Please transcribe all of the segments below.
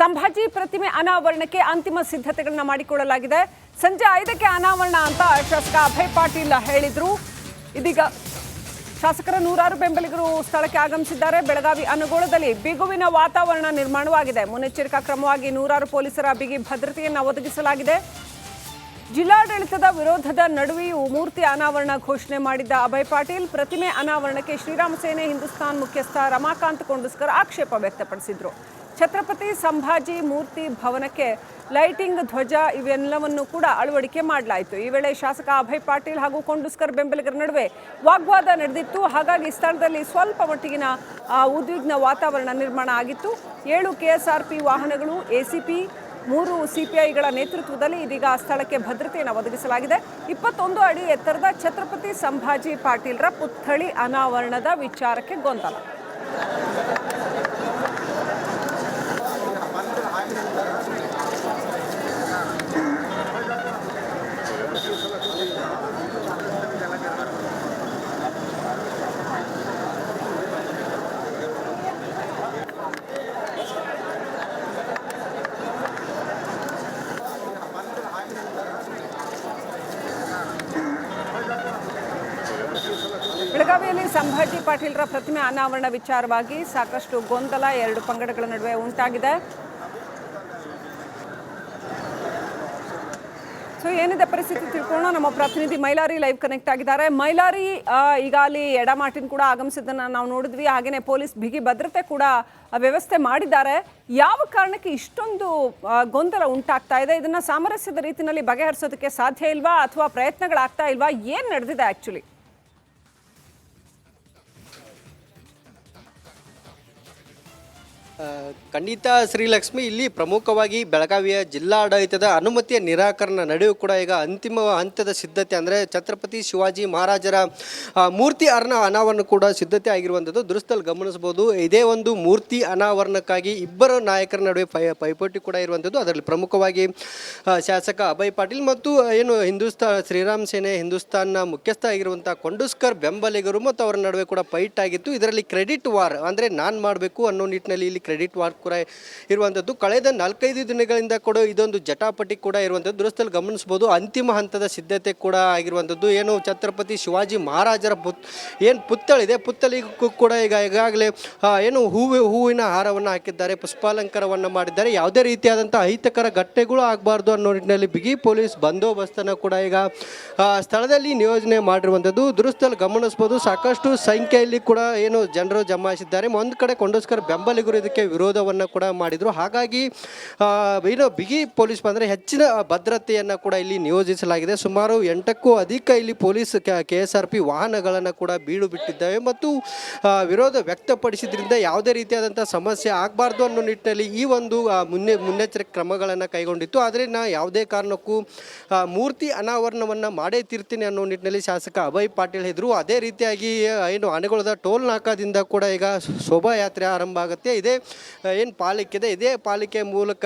ಸಂಭಾಜಿ ಪ್ರತಿಮೆ ಅನಾವರಣಕ್ಕೆ ಅಂತಿಮ ಸಿದ್ಧತೆಗಳನ್ನ ಮಾಡಿಕೊಳ್ಳಲಾಗಿದೆ. ಸಂಜೆ 5ಕ್ಕೆ ಅನಾವರಣ ಅಂತ ಶಾಸಕ ಅಭಯ್ ಪಾಟೀಲ್ ಹೇಳಿದ್ರು. ಇದೀಗ ಶಾಸಕರ ನೂರಾರು ಬೆಂಬಲಿಗರು ಸ್ಥಳಕ್ಕೆ ಆಗಮಿಸಿದ್ದಾರೆ. ಬೆಳಗಾವಿ ಅನಗೋಳದಲ್ಲಿ ಬಿಗುವಿನ ವಾತಾವರಣ ನಿರ್ಮಾಣವಾಗಿದೆ. ಮುನ್ನೆಚ್ಚರಿಕಾ ಕ್ರಮವಾಗಿ ನೂರಾರು ಪೊಲೀಸರ ಬಿಗಿ ಭದ್ರತೆಯನ್ನು ಒದಗಿಸಲಾಗಿದೆ. ಜಿಲ್ಲಾಡಳಿತದ ವಿರೋಧದ ನಡುವೆಯೂ ಮೂರ್ತಿ ಅನಾವರಣ ಘೋಷಣೆ ಮಾಡಿದ್ದ ಅಭಯ್ ಪಾಟೀಲ್ ಪ್ರತಿಮೆ ಅನಾವರಣಕ್ಕೆ ಶ್ರೀರಾಮ ಸೇನೆ ಹಿಂದೂಸ್ತಾನ್ ಮುಖ್ಯಸ್ಥ ರಮಾಕಾಂತ್ ಕೊಂಡಸ್ಕರ್ ಆಕ್ಷೇಪ ವ್ಯಕ್ತಪಡಿಸಿದ್ರು. ಛತ್ರಪತಿ ಸಂಭಾಜಿ ಮೂರ್ತಿ ಭವನಕ್ಕೆ ಲೈಟಿಂಗ್, ಧ್ವಜ ಇವೆಲ್ಲವನ್ನು ಕೂಡ ಅಳವಡಿಕೆ ಮಾಡಲಾಯಿತು. ಈ ವೇಳೆ ಶಾಸಕ ಅಭಯ್ ಪಾಟೀಲ್ ಹಾಗೂ ಕೊಂಡಸ್ಕರ್ ಬೆಂಬಲಿಗರ ನಡುವೆ ವಾಗ್ವಾದ ನಡೆದಿತ್ತು. ಹಾಗಾಗಿ ಸ್ಥಳದಲ್ಲಿ ಸ್ವಲ್ಪ ಮಟ್ಟಿಗಿನ ಉದ್ವಿಗ್ನ ವಾತಾವರಣ ನಿರ್ಮಾಣ ಆಗಿತ್ತು. 7 KSRP ವಾಹನಗಳು, ACP, 3 CPIಗಳ ನೇತೃತ್ವದಲ್ಲಿ ಇದೀಗ ಸ್ಥಳಕ್ಕೆ ಭದ್ರತೆಯನ್ನು ಒದಗಿಸಲಾಗಿದೆ. 21 ಅಡಿ ಎತ್ತರದ ಛತ್ರಪತಿ ಸಂಭಾಜಿ ಪಾಟೀಲ್ರ ಪುತ್ಥಳಿ ಅನಾವರಣದ ವಿಚಾರಕ್ಕೆ ಗೊಂದಲ. ಬೆಳಗಾವಿಯಲ್ಲಿ ಸಂಭಾಜಿ ಪಾಟೀಲ್ರ ಪ್ರತಿಮೆ ಅನಾವರಣ ವಿಚಾರವಾಗಿ ಸಾಕಷ್ಟು ಗೊಂದಲ 2 ಪಂಗಡಗಳ ನಡುವೆ ಉಂಟಾಗಿದೆ. ಸೊ ಏನಿದೆ ಪರಿಸ್ಥಿತಿ ತಿಳ್ಕೊಳ್ಳೋಣ. ನಮ್ಮ ಪ್ರತಿನಿಧಿ ಮೈಲಾರಿ ಲೈವ್ ಕನೆಕ್ಟ್ ಆಗಿದ್ದಾರೆ. ಮೈಲಾರಿ, ಈಗ ಅಲ್ಲಿ ಎಡಮಾಟಿನ ಕೂಡ ಆಗಮಿಸಿದ್ದನ್ನು ನಾವು ನೋಡಿದ್ವಿ. ಹಾಗೆಯೇ ಪೊಲೀಸ್ ಬಿಗಿ ಭದ್ರತೆ ಕೂಡ ವ್ಯವಸ್ಥೆ ಮಾಡಿದ್ದಾರೆ. ಯಾವ ಕಾರಣಕ್ಕೆ ಇಷ್ಟೊಂದು ಗೊಂದಲ ಉಂಟಾಗ್ತಾ ಇದೆ? ಇದನ್ನ ಸಾಮರಸ್ಯದ ರೀತಿಯಲ್ಲಿ ಬಗೆಹರಿಸೋದಕ್ಕೆ ಸಾಧ್ಯ ಇಲ್ವಾ ಅಥವಾ ಪ್ರಯತ್ನಗಳಾಗ್ತಾ ಇಲ್ವಾ? ಏನು ನಡೆದಿದೆ ಆಕ್ಚುಲಿ? ಖಂಡಿತ ಶ್ರೀಲಕ್ಷ್ಮಿ, ಇಲ್ಲಿ ಪ್ರಮುಖವಾಗಿ ಬೆಳಗಾವಿಯ ಜಿಲ್ಲಾಡಳಿತದ ಅನುಮತಿಯ ನಿರಾಕರಣೆ ನಡುವೆ ಕೂಡ ಈಗ ಅಂತಿಮ ಹಂತದ ಸಿದ್ಧತೆ, ಅಂದರೆ ಛತ್ರಪತಿ ಶಿವಾಜಿ ಮಹಾರಾಜರ ಮೂರ್ತಿ ಅನಾವರಣ ಕೂಡ ಸಿದ್ಧತೆ ಆಗಿರುವಂಥದ್ದು ದೃಶ್ಯದಲ್ಲಿ ಗಮನಿಸಬಹುದು. ಇದೇ ಒಂದು ಮೂರ್ತಿ ಅನಾವರಣಕ್ಕಾಗಿ ಇಬ್ಬರು ನಾಯಕರ ನಡುವೆ ಪೈಪೋಟಿ ಕೂಡ ಇರುವಂಥದ್ದು. ಅದರಲ್ಲಿ ಪ್ರಮುಖವಾಗಿ ಶಾಸಕ ಅಭಯ್ ಪಾಟೀಲ್ ಮತ್ತು ಶ್ರೀರಾಮ್ ಸೇನೆ ಹಿಂದೂಸ್ತಾನ್ನ ಮುಖ್ಯಸ್ಥ ಆಗಿರುವಂಥ ಕೊಂಡಸ್ಕರ್ ಬೆಂಬಲಿಗರು ಮತ್ತು ಅವರ ನಡುವೆ ಕೂಡ ಫೈಟ್ ಆಗಿತ್ತು. ಇದರಲ್ಲಿ ಕ್ರೆಡಿಟ್ ವಾರ್, ಅಂದರೆ ನಾನು ಮಾಡಬೇಕು ಅನ್ನೋ ನಿಟ್ಟಿನಲ್ಲಿ ಇಲ್ಲಿ ಕ್ರೆಡಿಟ್ ವಾರ್ ಕೂಡ ಇರುವಂಥದ್ದು. ಕಳೆದ 4-5 ದಿನಗಳಿಂದ ಕೂಡ ಇದೊಂದು ಜಟಾಪಟಿ ಕೂಡ ಇರುವಂಥದ್ದು ದೃಶ್ಯದಲ್ಲಿ ಗಮನಿಸಬಹುದು. ಅಂತಿಮ ಹಂತದ ಸಿದ್ಧತೆ ಕೂಡ ಆಗಿರುವಂಥದ್ದು. ಏನು ಛತ್ರಪತಿ ಶಿವಾಜಿ ಮಹಾರಾಜರ ಪುತ್ಥಳಿದೆ, ಪುತ್ಥಳಿಗೂ ಕೂಡ ಈಗಾಗಲೇ ಏನು ಹೂವಿನ ಹಾರವನ್ನು ಹಾಕಿದ್ದಾರೆ, ಪುಷ್ಪಾಲಂಕಾರವನ್ನು ಮಾಡಿದ್ದಾರೆ. ಯಾವುದೇ ರೀತಿಯಾದಂಥ ಅಹಿತಕರ ಘಟನೆಗಳು ಆಗಬಾರ್ದು ಅನ್ನೋ ನಿಟ್ಟಿನಲ್ಲಿ ಬಿಗಿ ಪೊಲೀಸ್ ಬಂದೋಬಸ್ತನ್ನು ಕೂಡ ಈಗ ಸ್ಥಳದಲ್ಲಿ ನಿಯೋಜನೆ ಮಾಡಿರುವಂಥದ್ದು ದೃಶ್ಯದಲ್ಲಿ ಗಮನಿಸಬಹುದು. ಸಾಕಷ್ಟು ಸಂಖ್ಯೆಯಲ್ಲಿ ಕೂಡ ಏನು ಜನರು ಜಮಾಯಿಸಿದ್ದಾರೆ. ಒಂದು ಕಡೆ ಕೊಂಡಸ್ಕರ್ ಬೆಂಬಲಿಗರು ಇದಕ್ಕೆ ವಿರೋಧವನ್ನು ಕೂಡ ಮಾಡಿದರು. ಹಾಗಾಗಿ ಏನು ಬಿಗಿ ಪೊಲೀಸ್ ಬಂದರೆ ಹೆಚ್ಚಿನ ಭದ್ರತೆಯನ್ನು ಕೂಡ ಇಲ್ಲಿ ನಿಯೋಜಿಸಲಾಗಿದೆ. ಸುಮಾರು 8ಕ್ಕೂ ಅಧಿಕ ಇಲ್ಲಿ ಪೊಲೀಸ್ KSRP ವಾಹನಗಳನ್ನು ಕೂಡ ಬೀಳು ಬಿಟ್ಟಿದ್ದಾವೆ ಮತ್ತು ವಿರೋಧ ವ್ಯಕ್ತಪಡಿಸಿದ್ರಿಂದ ಯಾವುದೇ ರೀತಿಯಾದಂಥ ಸಮಸ್ಯೆ ಆಗಬಾರ್ದು ಅನ್ನೋ ನಿಟ್ಟಿನಲ್ಲಿ ಈ ಒಂದು ಮುನ್ನೆಚ್ಚರಿಕೆ ಕ್ರಮಗಳನ್ನು ಕೈಗೊಂಡಿತ್ತು. ಆದರೆ ಯಾವುದೇ ಕಾರಣಕ್ಕೂ ಮೂರ್ತಿ ಅನಾವರಣವನ್ನು ಮಾಡೇ ತೀರ್ತೀನಿ ಅನ್ನೋ ನಿಟ್ಟಿನಲ್ಲಿ ಶಾಸಕ ಅಭಯ್ ಪಾಟೀಲ್ ಹೇಳಿದರು. ಅದೇ ರೀತಿಯಾಗಿ ಏನು ಅನಗೋಳದ ಟೋಲ್ ನಾಕಾದಿಂದ ಕೂಡ ಈಗ ಶೋಭಾಯಾತ್ರೆ ಆರಂಭ ಆಗುತ್ತೆ. ಇದೇ ಏನು ಪಾಲಿಕೆ ಇದೆ, ಇದೇ ಪಾಲಿಕೆ ಮೂಲಕ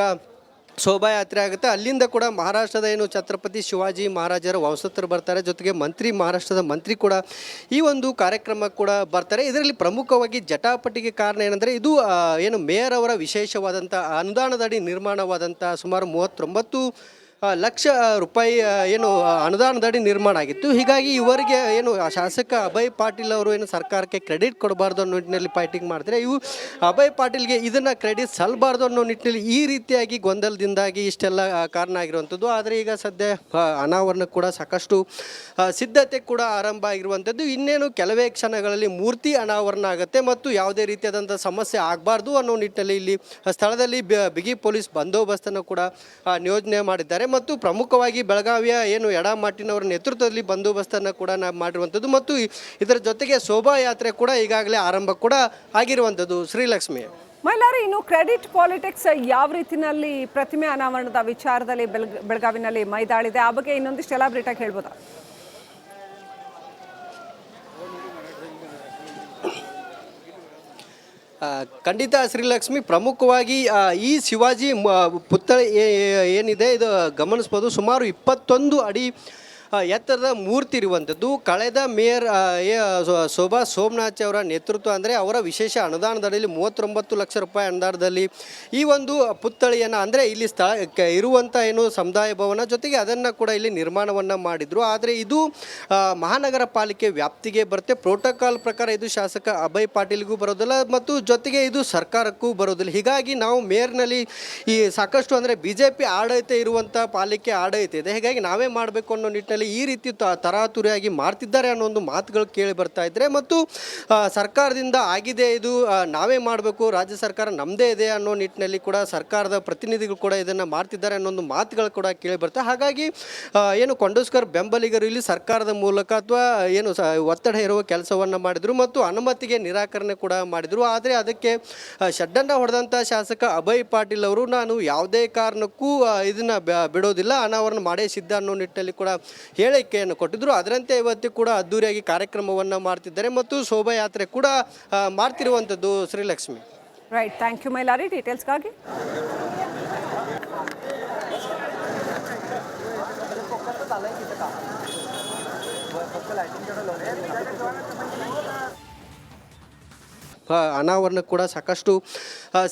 ಶೋಭಾಯಾತ್ರೆ ಆಗುತ್ತೆ. ಅಲ್ಲಿಂದ ಕೂಡ ಮಹಾರಾಷ್ಟ್ರದ ಏನು ಛತ್ರಪತಿ ಶಿವಾಜಿ ಮಹಾರಾಜರ ವಂಶಸ್ಥರು ಬರ್ತಾರೆ, ಜೊತೆಗೆ ಮಹಾರಾಷ್ಟ್ರದ ಮಂತ್ರಿ ಕೂಡ ಈ ಒಂದು ಕಾರ್ಯಕ್ರಮ ಕೂಡ ಬರ್ತಾರೆ. ಇದರಲ್ಲಿ ಪ್ರಮುಖವಾಗಿ ಜಟಾಪಟಿಗೆ ಕಾರಣ ಏನಂದರೆ ಇದು ಏನು ಮೇಯರ್ ಅವರ ವಿಶೇಷವಾದಂಥ ಅನುದಾನದಡಿ ನಿರ್ಮಾಣವಾದಂಥ ಸುಮಾರು 39 ಲಕ್ಷ ರೂಪಾಯಿ ಏನು ಅನುದಾನದಡಿ ನಿರ್ಮಾಣ ಆಗಿತ್ತು. ಹೀಗಾಗಿ ಇವರಿಗೆ ಏನು ಶಾಸಕ ಅಭಯ್ ಪಾಟೀಲ್ ಅವರು ಏನು ಸರ್ಕಾರಕ್ಕೆ ಕ್ರೆಡಿಟ್ ಕೊಡಬಾರ್ದು ಅನ್ನೋ ನಿಟ್ಟಿನಲ್ಲಿ ಫೈಟಿಂಗ್ ಮಾಡಿದ್ರೆ, ಇವು ಅಭಯ್ ಪಾಟೀಲ್ಗೆ ಇದನ್ನು ಕ್ರೆಡಿಟ್ ಸಲ್ಲಬಾರ್ದು ಅನ್ನೋ ನಿಟ್ಟಿನಲ್ಲಿ ಈ ರೀತಿಯಾಗಿ ಗೊಂದಲದಿಂದಾಗಿ ಇಷ್ಟೆಲ್ಲ ಕಾರಣ ಆಗಿರುವಂಥದ್ದು. ಆದರೆ ಈಗ ಸದ್ಯ ಅನಾವರಣ ಕೂಡ ಸಾಕಷ್ಟು ಸಿದ್ಧತೆ ಕೂಡ ಆರಂಭ ಆಗಿರುವಂಥದ್ದು. ಇನ್ನೇನು ಕೆಲವೇ ಕ್ಷಣಗಳಲ್ಲಿ ಮೂರ್ತಿ ಅನಾವರಣ ಆಗುತ್ತೆ ಮತ್ತು ಯಾವುದೇ ರೀತಿಯಾದಂಥ ಸಮಸ್ಯೆ ಆಗಬಾರ್ದು ಅನ್ನೋ ನಿಟ್ಟಿನಲ್ಲಿ ಇಲ್ಲಿ ಸ್ಥಳದಲ್ಲಿ ಬಿಗಿ ಪೊಲೀಸ್ ಬಂದೋಬಸ್ತನ್ನು ಕೂಡ ನಿಯೋಜನೆ ಮಾಡಿದ್ದಾರೆ. ಮತ್ತು ಪ್ರಮುಖವಾಗಿ ಬೆಳಗಾವಿಯ ಏನು ಎಡಮಾಟಿನವರ ನೇತೃತ್ವದಲ್ಲಿ ಬಂದೋಬಸ್ತನ್ನು ಕೂಡ ಮಾಡಿರುವಂಥದ್ದು ಮತ್ತು ಇದರ ಜೊತೆಗೆ ಶೋಭಾಯಾತ್ರೆ ಕೂಡ ಈಗಾಗಲೇ ಆರಂಭ ಕೂಡ ಆಗಿರುವಂಥದ್ದು. ಶ್ರೀಲಕ್ಷ್ಮಿ, ಮೈಲಾರಿ, ಇನ್ನು ಕ್ರೆಡಿಟ್ ಪಾಲಿಟಿಕ್ಸ್ ಯಾವ ರೀತಿಯಲ್ಲಿ ಪ್ರತಿಮೆ ಅನಾವರಣದ ವಿಚಾರದಲ್ಲಿ ಬೆಳಗಾವಿನಲ್ಲಿ ಮೈದಾಳಿದೆ, ಆ ಬಗ್ಗೆ ಇನ್ನೊಂದಿಷ್ಟು ಎಲಾಬ್ರೇಟ್ ಆಗಿ ಹೇಳ್ಬೋದಾ? ಖಂಡಿತ ಶ್ರೀಲಕ್ಷ್ಮಿ, ಪ್ರಮುಖವಾಗಿ ಈ ಶಿವಾಜಿ ಪುತ್ಥಳಿ ಏನಿದೆ ಇದು ಗಮನಿಸ್ಬೋದು. ಸುಮಾರು 21 ಅಡಿ ಎತ್ತರದ ಮೂರ್ತಿ ಇರುವಂಥದ್ದು. ಕಳೆದ ಮೇಯರ್ ಶೋಭಾ ಸೋಮನಾಥ್ ಅವರ ನೇತೃತ್ವ ಅಂದರೆ ಅವರ ವಿಶೇಷ ಅನುದಾನದಲ್ಲಿ 39 ಲಕ್ಷ ರೂಪಾಯಿ ಅನುದಾನದಲ್ಲಿ ಈ ಒಂದು ಪುತ್ಥಳಿಯನ್ನು ಅಂದರೆ ಇಲ್ಲಿ ಇರುವಂಥ ಏನು ಸಮುದಾಯ ಭವನ ಜೊತೆಗೆ ಅದನ್ನು ಕೂಡ ಇಲ್ಲಿ ನಿರ್ಮಾಣವನ್ನು ಮಾಡಿದರು. ಆದರೆ ಇದು ಮಹಾನಗರ ಪಾಲಿಕೆ ವ್ಯಾಪ್ತಿಗೆ ಬರುತ್ತೆ. ಪ್ರೋಟೋಕಾಲ್ ಪ್ರಕಾರ ಇದು ಶಾಸಕ ಅಭಯ್ ಪಾಟೀಲ್ಗೂ ಬರೋದಿಲ್ಲ ಮತ್ತು ಜೊತೆಗೆ ಇದು ಸರ್ಕಾರಕ್ಕೂ ಬರೋದಿಲ್ಲ. ಹೀಗಾಗಿ ನಾವು ಮೇಯರ್ನಲ್ಲಿ ಈ ಸಾಕಷ್ಟು ಅಂದರೆ BJP ಆಡಳಿತ ಇರುವಂಥ ಪಾಲಿಕೆ ಆಡಳಿತ ಇದೆ. ಹೀಗಾಗಿ ನಾವೇ ಮಾಡಬೇಕು ಅನ್ನೋ ನಿಟ್ಟಿನಲ್ಲಿ ಈ ರೀತಿ ತರಾತುರಿಯಾಗಿ ಮಾಡ್ತಿದ್ದಾರೆ ಅನ್ನೋ ಒಂದು ಮಾತುಗಳು ಕೇಳಿ ಬರ್ತಾ ಇದ್ದರೆ ಮತ್ತು ಸರ್ಕಾರದಿಂದ ಆಗಿದೆ ಇದು ನಾವೇ ಮಾಡಬೇಕು, ರಾಜ್ಯ ಸರ್ಕಾರ ನಮ್ಮದೇ ಇದೆ ಅನ್ನೋ ನಿಟ್ಟಿನಲ್ಲಿ ಕೂಡ ಸರ್ಕಾರದ ಪ್ರತಿನಿಧಿಗಳು ಕೂಡ ಇದನ್ನು ಮಾಡ್ತಿದ್ದಾರೆ ಅನ್ನೋ ಒಂದು ಮಾತುಗಳು ಕೂಡ ಕೇಳಿ ಬರ್ತಾರೆ. ಹಾಗಾಗಿ ಏನು ಕೊಂಡೋಸ್ಕರ್ ಬೆಂಬಲಿಗರು ಇಲ್ಲಿ ಸರ್ಕಾರದ ಮೂಲಕ ಅಥವಾ ಏನು ಒತ್ತಡ ಹೇರುವ ಕೆಲಸವನ್ನು ಮಾಡಿದರು ಮತ್ತು ಅನುಮತಿಗೆ ನಿರಾಕರಣೆ ಕೂಡ ಮಾಡಿದರು. ಆದರೆ ಅದಕ್ಕೆ ಶಡ್ಡನ್ನು ಹೊಡೆದಂಥ ಶಾಸಕ ಅಭಯ್ ಪಾಟೀಲ್ ಅವರು ನಾನು ಯಾವುದೇ ಕಾರಣಕ್ಕೂ ಇದನ್ನು ಬಿಡೋದಿಲ್ಲ, ಅನಾವರಣ ಮಾಡೇ ಸಿದ್ಧ ಅನ್ನೋ ನಿಟ್ಟಿನಲ್ಲಿ ಕೂಡ ಹೇಳಿಕೆಯನ್ನು ಕೊಟ್ಟಿದ್ದರು. ಅದರಂತೆ ಇವತ್ತು ಕೂಡ ಅದ್ದೂರಿಯಾಗಿ ಕಾರ್ಯಕ್ರಮವನ್ನು ಮಾಡ್ತಿದ್ದಾರೆ ಮತ್ತು ಶೋಭಾಯಾತ್ರೆ ಕೂಡ ಮಾಡ್ತಿರುವಂಥದ್ದು Shrilakshmi. Right, thank you Mailari ಡೀಟೇಲ್ಸ್ಗಾಗಿ. ಅನಾವರಣ ಕೂಡ ಸಾಕಷ್ಟು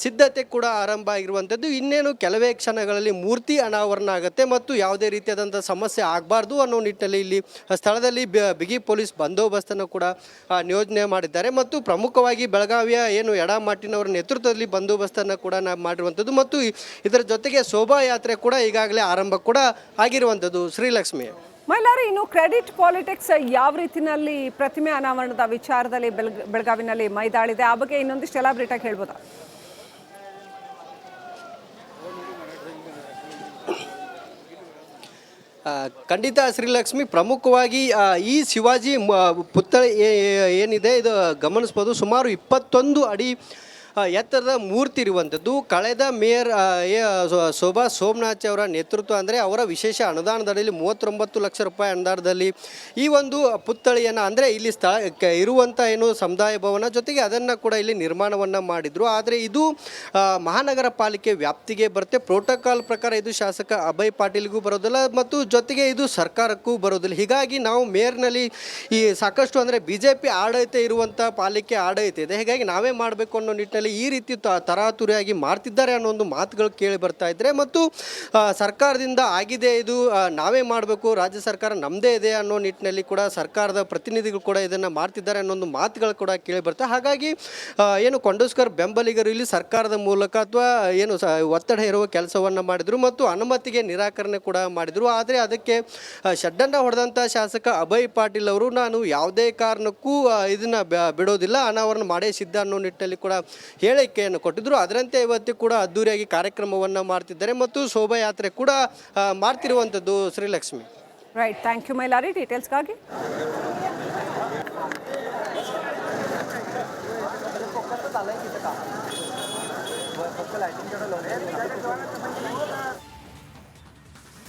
ಸಿದ್ಧತೆ ಕೂಡ ಆರಂಭ ಆಗಿರುವಂಥದ್ದು. ಇನ್ನೇನು ಕೆಲವೇ ಕ್ಷಣಗಳಲ್ಲಿ ಮೂರ್ತಿ ಅನಾವರಣ ಆಗುತ್ತೆ ಮತ್ತು ಯಾವುದೇ ರೀತಿಯಾದಂಥ ಸಮಸ್ಯೆ ಆಗಬಾರ್ದು ಅನ್ನೋ ನಿಟ್ಟಿನಲ್ಲಿ ಇಲ್ಲಿ ಸ್ಥಳದಲ್ಲಿ ಬಿಗಿ ಪೊಲೀಸ್ ಬಂದೋಬಸ್ತನ್ನು ಕೂಡ ನಿಯೋಜನೆ ಮಾಡಿದ್ದಾರೆ ಮತ್ತು ಪ್ರಮುಖವಾಗಿ ಬೆಳಗಾವಿಯ ಏನು ಯಡಾಮಾಟಿನವರ ನೇತೃತ್ವದಲ್ಲಿ ಬಂದೋಬಸ್ತನ್ನು ಕೂಡ ಮಾಡಿರುವಂಥದ್ದು ಮತ್ತು ಇದರ ಜೊತೆಗೆ ಶೋಭಾಯಾತ್ರೆ ಕೂಡ ಈಗಾಗಲೇ ಆರಂಭ ಕೂಡ ಆಗಿರುವಂಥದ್ದು ಶ್ರೀಲಕ್ಷ್ಮಿ. ಮೈಲಾರಿ, ಇನ್ನು ಕ್ರೆಡಿಟ್ ಪಾಲಿಟಿಕ್ಸ್ ಯಾವ ರೀತಿಯಲ್ಲಿ ಪ್ರತಿಮೆ ಅನಾವರಣದ ವಿಚಾರದಲ್ಲಿ ಬೆಳಗಾವಿನಲ್ಲಿ ಮೈದಾಳಿದೆ, ಆ ಬಗ್ಗೆ ಇನ್ನೊಂದಿಷ್ಟು ಎಲಾಬ್ರೇಟ್ ಆಗಿ ಹೇಳ್ಬೋದಾ? ಖಂಡಿತ ಶ್ರೀಲಕ್ಷ್ಮಿ. ಪ್ರಮುಖವಾಗಿ ಈ ಶಿವಾಜಿ ಪುತ್ಥಳಿ ಏನಿದೆ ಇದು ಗಮನಿಸ್ಬೋದು. ಸುಮಾರು 21 ಅಡಿ ಎತ್ತರದ ಮೂರ್ತಿ ಇರುವಂಥದ್ದು. ಕಳೆದ ಮೇಯರ್ ಶೋಭಾ ಸೋಮನಾಥ್ ಅವರ ನೇತೃತ್ವ ಅಂದರೆ ಅವರ ವಿಶೇಷ ಅನುದಾನದಲ್ಲಿ 39 ಲಕ್ಷ ರೂಪಾಯಿ ಅನುದಾನದಲ್ಲಿ ಈ ಒಂದು ಪುತ್ಥಳಿಯನ್ನು ಅಂದರೆ ಇಲ್ಲಿ ಇರುವಂಥ ಏನು ಸಮುದಾಯ ಭವನ ಜೊತೆಗೆ ಅದನ್ನು ಕೂಡ ಇಲ್ಲಿ ನಿರ್ಮಾಣವನ್ನು ಮಾಡಿದರು. ಆದರೆ ಇದು ಮಹಾನಗರ ಪಾಲಿಕೆ ವ್ಯಾಪ್ತಿಗೆ ಬರುತ್ತೆ. ಪ್ರೋಟೋಕಾಲ್ ಪ್ರಕಾರ ಇದು ಶಾಸಕ ಅಭಯ್ ಪಾಟೀಲ್ಗೂ ಬರೋದಿಲ್ಲ ಮತ್ತು ಜೊತೆಗೆ ಇದು ಸರ್ಕಾರಕ್ಕೂ ಬರೋದಿಲ್ಲ. ಹೀಗಾಗಿ ನಾವು ಮೇಯರ್ನಲ್ಲಿ ಈ ಸಾಕಷ್ಟು ಅಂದರೆ BJP ಆಡಳಿತ ಇರುವಂಥ ಪಾಲಿಕೆ ಆಡಳಿತ ಇದೆ. ಹೀಗಾಗಿ ನಾವೇ ಮಾಡಬೇಕು ಅನ್ನೋ ನಿಟ್ಟಿನಲ್ಲಿ ಈ ರೀತಿ ತರಾತುರಿಯಾಗಿ ಮಾಡ್ತಿದ್ದಾರೆ ಅನ್ನೋ ಒಂದು ಮಾತುಗಳು ಕೇಳಿ ಬರ್ತಾ ಇದ್ದರೆ ಮತ್ತು ಸರ್ಕಾರದಿಂದ ಆಗಿದೆ ಇದು ನಾವೇ ಮಾಡಬೇಕು, ರಾಜ್ಯ ಸರ್ಕಾರ ನಮ್ಮದೇ ಇದೆ ಅನ್ನೋ ನಿಟ್ಟಿನಲ್ಲಿ ಕೂಡ ಸರ್ಕಾರದ ಪ್ರತಿನಿಧಿಗಳು ಕೂಡ ಇದನ್ನು ಮಾಡ್ತಿದ್ದಾರೆ ಅನ್ನೋ ಒಂದು ಮಾತುಗಳು ಕೂಡ ಕೇಳಿ ಬರ್ತಾರೆ. ಹಾಗಾಗಿ ಏನು ಕೊಂಡೋಸ್ಕರ್ ಬೆಂಬಲಿಗರು ಇಲ್ಲಿ ಸರ್ಕಾರದ ಮೂಲಕ ಅಥವಾ ಏನು ಒತ್ತಡ ಹೇರುವ ಕೆಲಸವನ್ನು ಮಾಡಿದರು ಮತ್ತು ಅನುಮತಿಗೆ ನಿರಾಕರಣೆ ಕೂಡ ಮಾಡಿದರು. ಆದರೆ ಅದಕ್ಕೆ ಶಡ್ಡನ್ನು ಹೊಡೆದಂಥ ಶಾಸಕ ಅಭಯ್ ಪಾಟೀಲ್ ಅವರು ನಾನು ಯಾವುದೇ ಕಾರಣಕ್ಕೂ ಇದನ್ನು ಬಿಡೋದಿಲ್ಲ, ಅನಾವರಣ ಮಾಡೇ ಸಿದ್ಧ ಅನ್ನೋ ನಿಟ್ಟಿನಲ್ಲಿ ಕೂಡ ಹೇಳಿಕೆಯನ್ನು ಕೊಟ್ಟಿದ್ದರು. ಅದರಂತೆ ಇವತ್ತು ಕೂಡ ಅದ್ದೂರಿಯಾಗಿ ಕಾರ್ಯಕ್ರಮವನ್ನು ಮಾಡ್ತಿದ್ದಾರೆ ಮತ್ತು ಶೋಭಾಯಾತ್ರೆ ಕೂಡ ಮಾಡ್ತಿರುವಂಥದ್ದು Shrilakshmi. Right, thank you Mailari ಡೀಟೇಲ್ಸ್ಗಾಗಿ. फक्त लायटिंग